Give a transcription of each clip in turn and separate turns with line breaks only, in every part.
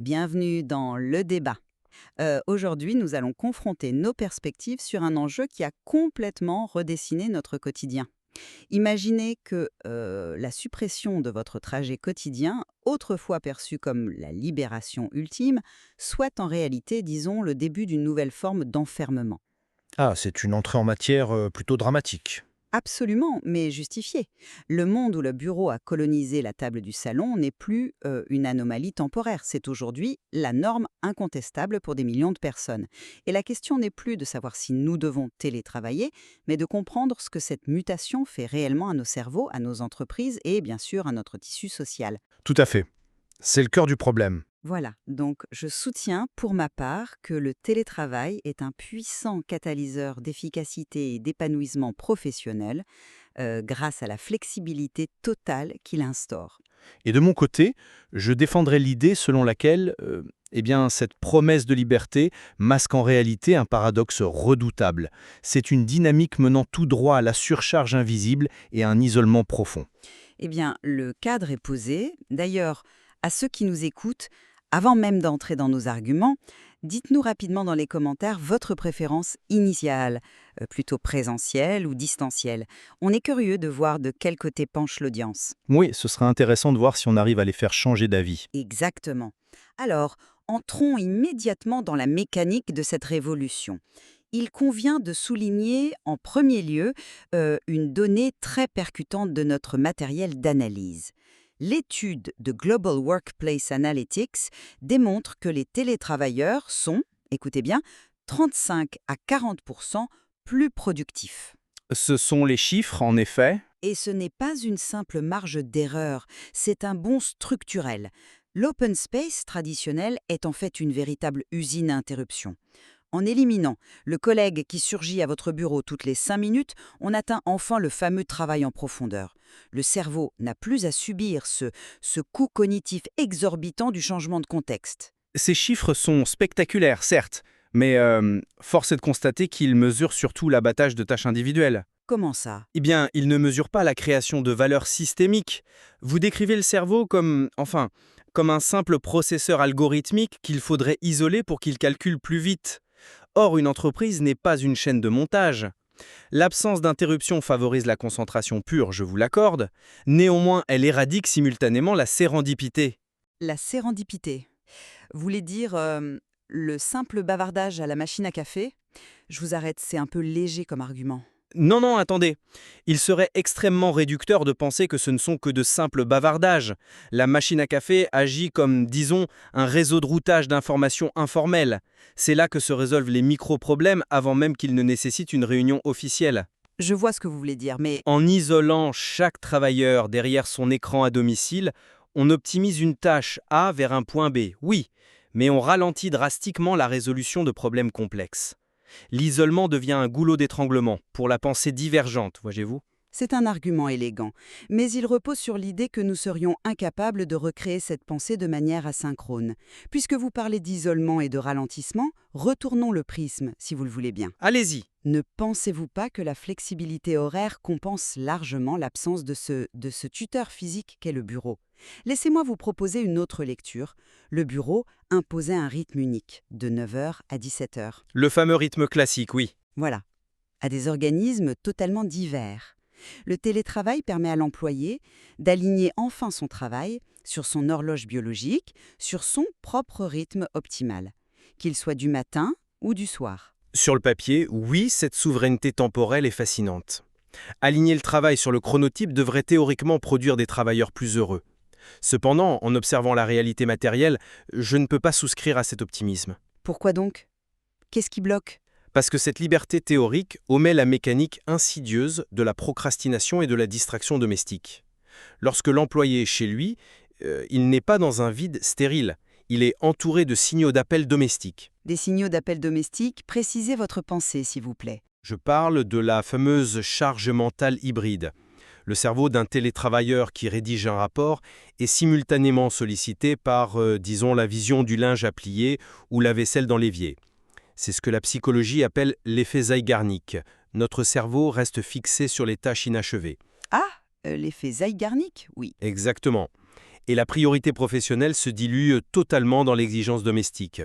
Bienvenue dans le débat. Aujourd'hui, nous allons confronter nos perspectives sur un enjeu qui a complètement redessiné notre quotidien. Imaginez que la suppression de votre trajet quotidien, autrefois perçu comme la libération ultime, soit en réalité, disons, le début d'une nouvelle forme d'enfermement.
Ah, c'est une entrée en matière plutôt dramatique.
Absolument, mais justifié. Le monde où le bureau a colonisé la table du salon n'est plus une anomalie temporaire. C'est aujourd'hui la norme incontestable pour des millions de personnes. Et la question n'est plus de savoir si nous devons télétravailler, mais de comprendre ce que cette mutation fait réellement à nos cerveaux, à nos entreprises et bien sûr à notre tissu social.
Tout à fait. C'est le cœur du problème.
Voilà, donc je soutiens pour ma part que le télétravail est un puissant catalyseur d'efficacité et d'épanouissement professionnel grâce à la flexibilité totale qu'il instaure.
Et de mon côté, je défendrai l'idée selon laquelle cette promesse de liberté masque en réalité un paradoxe redoutable. C'est une dynamique menant tout droit à la surcharge invisible et à un isolement profond.
Eh bien, le cadre est posé. D'ailleurs, à ceux qui nous écoutent, avant même d'entrer dans nos arguments, dites-nous rapidement dans les commentaires votre préférence initiale, plutôt présentielle ou distancielle. On est curieux de voir de quel côté penche l'audience.
Oui, ce sera intéressant de voir si on arrive à les faire changer d'avis.
Exactement. Alors, entrons immédiatement dans la mécanique de cette révolution. Il convient de souligner en premier lieu une donnée très percutante de notre matériel d'analyse. L'étude de Global Workplace Analytics démontre que les télétravailleurs sont, écoutez bien, 35 à 40% plus productifs.
Ce sont les chiffres, en effet.
Et ce n'est pas une simple marge d'erreur, c'est un bond structurel. L'open space traditionnel est en fait une véritable usine à interruption. En éliminant le collègue qui surgit à votre bureau toutes les 5 minutes, on atteint enfin le fameux travail en profondeur. Le cerveau n'a plus à subir ce coût cognitif exorbitant du changement de contexte.
Ces chiffres sont spectaculaires, certes, mais force est de constater qu'ils mesurent surtout l'abattage de tâches individuelles.
Comment ça?
Eh bien, ils ne mesurent pas la création de valeur systémique. Vous décrivez le cerveau comme un simple processeur algorithmique qu'il faudrait isoler pour qu'il calcule plus vite. Or, une entreprise n'est pas une chaîne de montage. L'absence d'interruption favorise la concentration pure, je vous l'accorde. Néanmoins, elle éradique simultanément la sérendipité.
La sérendipité. Vous voulez dire le simple bavardage à la machine à café? Je vous arrête, c'est un peu léger comme argument.
Non, non, attendez. Il serait extrêmement réducteur de penser que ce ne sont que de simples bavardages. La machine à café agit comme, disons, un réseau de routage d'informations informelles. C'est là que se résolvent les micro-problèmes avant même qu'ils ne nécessitent une réunion officielle.
Je vois ce que vous voulez dire, mais
En isolant chaque travailleur derrière son écran à domicile, on optimise une tâche A vers un point B, oui, mais on ralentit drastiquement la résolution de problèmes complexes. L'isolement devient un goulot d'étranglement pour la pensée divergente, voyez-vous.
c'est un argument élégant, mais il repose sur l'idée que nous serions incapables de recréer cette pensée de manière asynchrone. Puisque vous parlez d'isolement et de ralentissement, retournons le prisme, si vous le voulez bien.
Allez-y.
Ne pensez-vous pas que la flexibilité horaire compense largement l'absence de ce tuteur physique qu'est le bureau? Laissez-moi vous proposer une autre lecture. Le bureau imposait un rythme unique, de 9 heures à 17 heures.
Le fameux rythme classique, oui.
Voilà, à des organismes totalement divers. Le télétravail permet à l'employé d'aligner enfin son travail sur son horloge biologique, sur son propre rythme optimal, qu'il soit du matin ou du soir.
Sur le papier, oui, cette souveraineté temporelle est fascinante. Aligner le travail sur le chronotype devrait théoriquement produire des travailleurs plus heureux. Cependant, en observant la réalité matérielle, je ne peux pas souscrire à cet optimisme.
Pourquoi donc? Qu'est-ce qui bloque?
Parce que cette liberté théorique omet la mécanique insidieuse de la procrastination et de la distraction domestique. Lorsque l'employé est chez lui, il n'est pas dans un vide stérile. Il est entouré de signaux d'appel domestiques.
Des signaux d'appel domestique, précisez votre pensée, s'il vous plaît.
Je parle de la fameuse charge mentale hybride. Le cerveau d'un télétravailleur qui rédige un rapport est simultanément sollicité par, disons, la vision du linge à plier ou la vaisselle dans l'évier. C'est ce que la psychologie appelle l'effet Zeigarnik. Notre cerveau reste fixé sur les tâches inachevées.
Ah, l'effet Zeigarnik, oui.
Exactement. et la priorité professionnelle se dilue totalement dans l'exigence domestique.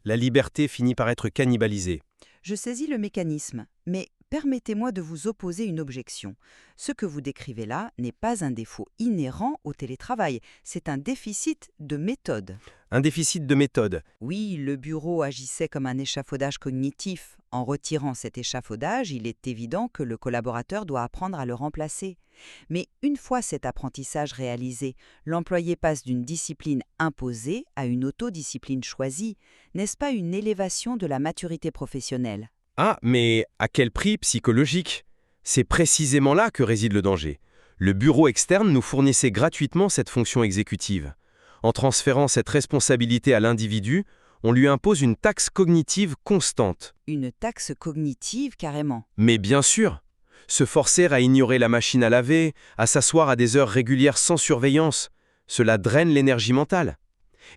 La liberté finit par être cannibalisée.
Je saisis le mécanisme, mais permettez-moi de vous opposer une objection. Ce que vous décrivez là n'est pas un défaut inhérent au télétravail, c'est un déficit de méthode.
Un déficit de méthode.
Oui, le bureau agissait comme un échafaudage cognitif. En retirant cet échafaudage, il est évident que le collaborateur doit apprendre à le remplacer. Mais une fois cet apprentissage réalisé, l'employé passe d'une discipline imposée à une autodiscipline choisie. N'est-ce pas une élévation de la maturité professionnelle?
Ah, mais à quel prix psychologique? C'est précisément là que réside le danger. Le bureau externe nous fournissait gratuitement cette fonction exécutive. En transférant cette responsabilité à l'individu, on lui impose une taxe cognitive constante.
Une taxe cognitive, carrément.
Mais bien sûr, se forcer à ignorer la machine à laver, à s'asseoir à des heures régulières sans surveillance, cela draine l'énergie mentale.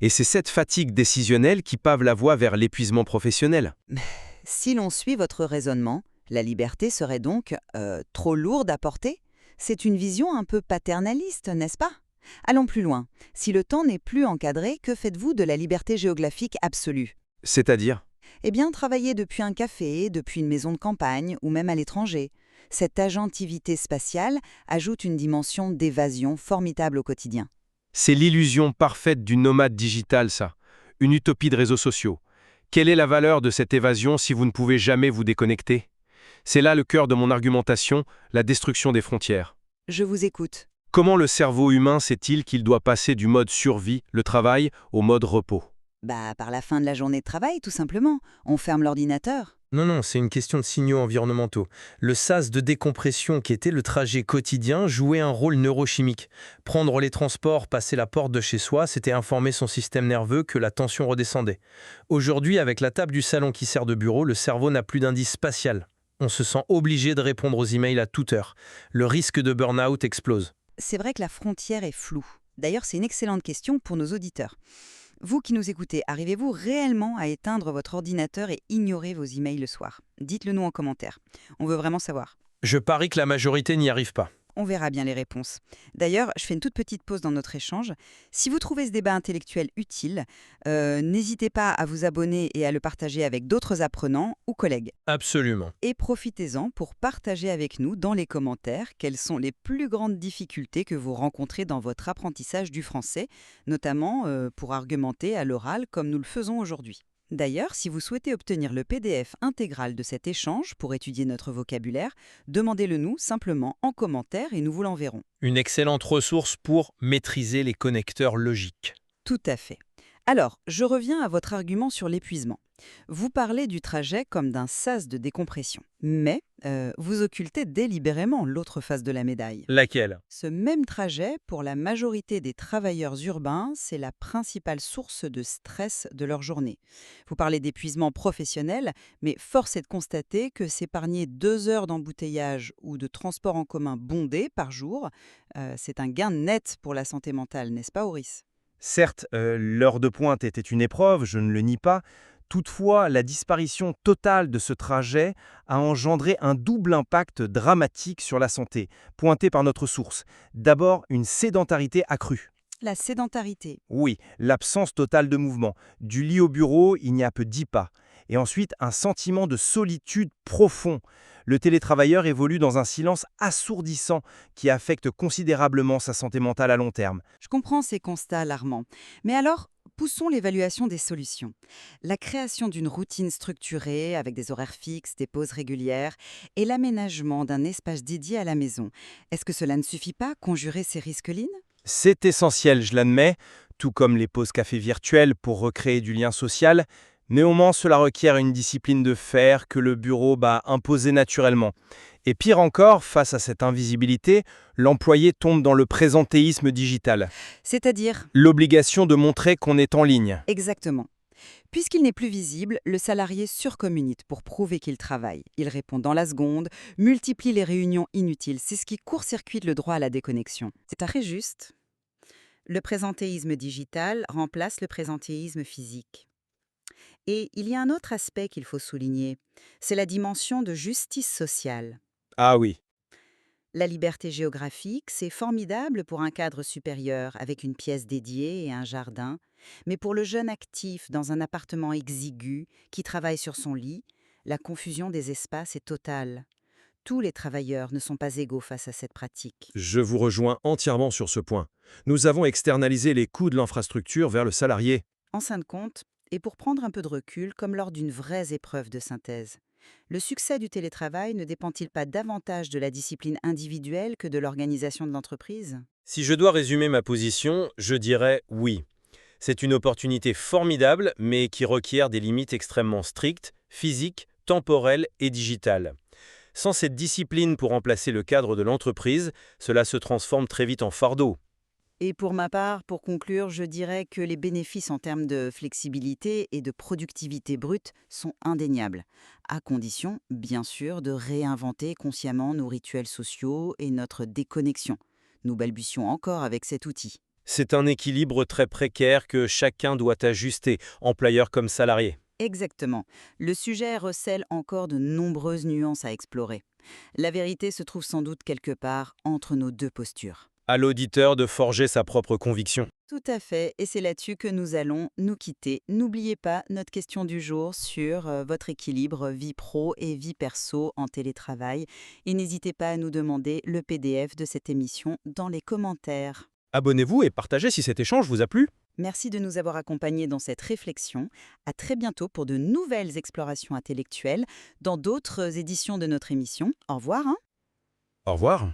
Et c'est cette fatigue décisionnelle qui pave la voie vers l'épuisement professionnel.
Si l'on suit votre raisonnement, la liberté serait donc trop lourde à porter? C'est une vision un peu paternaliste, n'est-ce pas? Allons plus loin. Si le temps n'est plus encadré, que faites-vous de la liberté géographique absolue?
C'est-à-dire?
Eh bien, travailler depuis un café, depuis une maison de campagne ou même à l'étranger. Cette agentivité spatiale ajoute une dimension d'évasion formidable au quotidien.
C'est l'illusion parfaite du nomade digital, ça. Une utopie de réseaux sociaux. Quelle est la valeur de cette évasion si vous ne pouvez jamais vous déconnecter? C'est là le cœur de mon argumentation, la destruction des frontières.
Je vous écoute.
Comment le cerveau humain sait-il qu'il doit passer du mode survie, le travail, au mode repos?
Par la fin de la journée de travail, tout simplement. On ferme l'ordinateur.
Non, c'est une question de signaux environnementaux. Le sas de décompression qui était le trajet quotidien jouait un rôle neurochimique. Prendre les transports, passer la porte de chez soi, c'était informer son système nerveux que la tension redescendait. Aujourd'hui, avec la table du salon qui sert de bureau, le cerveau n'a plus d'indice spatial. On se sent obligé de répondre aux emails à toute heure. Le risque de burn-out explose.
C'est vrai que la frontière est floue. D'ailleurs, c'est une excellente question pour nos auditeurs. Vous qui nous écoutez, arrivez-vous réellement à éteindre votre ordinateur et ignorer vos emails le soir? Dites-le nous en commentaire. On veut vraiment savoir.
Je parie que la majorité n'y arrive pas.
On verra bien les réponses. D'ailleurs, je fais une toute petite pause dans notre échange. Si vous trouvez ce débat intellectuel utile, n'hésitez pas à vous abonner et à le partager avec d'autres apprenants ou collègues.
Absolument.
Et profitez-en pour partager avec nous dans les commentaires quelles sont les plus grandes difficultés que vous rencontrez dans votre apprentissage du français, notamment pour argumenter à l'oral comme nous le faisons aujourd'hui. D'ailleurs, si vous souhaitez obtenir le PDF intégral de cet échange pour étudier notre vocabulaire, demandez-le nous simplement en commentaire et nous vous l'enverrons.
Une excellente ressource pour maîtriser les connecteurs logiques.
Tout à fait. Alors, je reviens à votre argument sur l'épuisement. Vous parlez du trajet comme d'un sas de décompression. Mais vous occultez délibérément l'autre face de la médaille.
Laquelle?
Ce même trajet, pour la majorité des travailleurs urbains, c'est la principale source de stress de leur journée. Vous parlez d'épuisement professionnel, mais force est de constater que s'épargner 2 heures d'embouteillage ou de transport en commun bondé par jour, c'est un gain net pour la santé mentale, n'est-ce pas, Auris?
Certes, l'heure de pointe était une épreuve, je ne le nie pas. Toutefois, la disparition totale de ce trajet a engendré un double impact dramatique sur la santé, pointé par notre source. D'abord, une sédentarité accrue.
La sédentarité.
Oui, l'absence totale de mouvement. Du lit au bureau, il n'y a que 10 pas. Et ensuite, un sentiment de solitude profond. Le télétravailleur évolue dans un silence assourdissant qui affecte considérablement sa santé mentale à long terme.
Je comprends ces constats alarmants. Mais alors, poussons l'évaluation des solutions. La création d'une routine structurée avec des horaires fixes, des pauses régulières et l'aménagement d'un espace dédié à la maison. Est-ce que cela ne suffit pas à conjurer ces risques-lines?
C'est essentiel, je l'admets, tout comme les pauses café virtuelles pour recréer du lien social. Néanmoins, cela requiert une discipline de fer que le bureau imposer naturellement. Et pire encore, face à cette invisibilité, l'employé tombe dans le présentéisme digital.
C'est-à-dire?
L'obligation de montrer qu'on est en ligne.
Exactement. Puisqu'il n'est plus visible, le salarié surcommunique pour prouver qu'il travaille. Il répond dans la seconde, multiplie les réunions inutiles. C'est ce qui court-circuite le droit à la déconnexion. C'est très juste. Le présentéisme digital remplace le présentéisme physique. Et il y a un autre aspect qu'il faut souligner, c'est la dimension de justice sociale.
Ah oui.
La liberté géographique, c'est formidable pour un cadre supérieur avec une pièce dédiée et un jardin, mais pour le jeune actif dans un appartement exigu qui travaille sur son lit, la confusion des espaces est totale. Tous les travailleurs ne sont pas égaux face à cette pratique.
Je vous rejoins entièrement sur ce point. Nous avons externalisé les coûts de l'infrastructure vers le salarié.
En fin de compte, et pour prendre un peu de recul, comme lors d'une vraie épreuve de synthèse, le succès du télétravail ne dépend-il pas davantage de la discipline individuelle que de l'organisation de l'entreprise?
Si je dois résumer ma position, je dirais oui. C'est une opportunité formidable, mais qui requiert des limites extrêmement strictes, physiques, temporelles et digitales. Sans cette discipline pour remplacer le cadre de l'entreprise, cela se transforme très vite en fardeau.
Et pour ma part, pour conclure, je dirais que les bénéfices en termes de flexibilité et de productivité brute sont indéniables, à condition, bien sûr, de réinventer consciemment nos rituels sociaux et notre déconnexion. Nous balbutions encore avec cet outil.
C'est un équilibre très précaire que chacun doit ajuster, employeur comme salarié.
Exactement. Le sujet recèle encore de nombreuses nuances à explorer. La vérité se trouve sans doute quelque part entre nos deux postures.
À l'auditeur de forger sa propre conviction.
Tout à fait, et c'est là-dessus que nous allons nous quitter. N'oubliez pas notre question du jour sur votre équilibre vie pro et vie perso en télétravail. Et n'hésitez pas à nous demander le PDF de cette émission dans les commentaires.
Abonnez-vous et partagez si cet échange vous a plu.
Merci de nous avoir accompagnés dans cette réflexion. À très bientôt pour de nouvelles explorations intellectuelles dans d'autres éditions de notre émission. Au revoir.
Au revoir.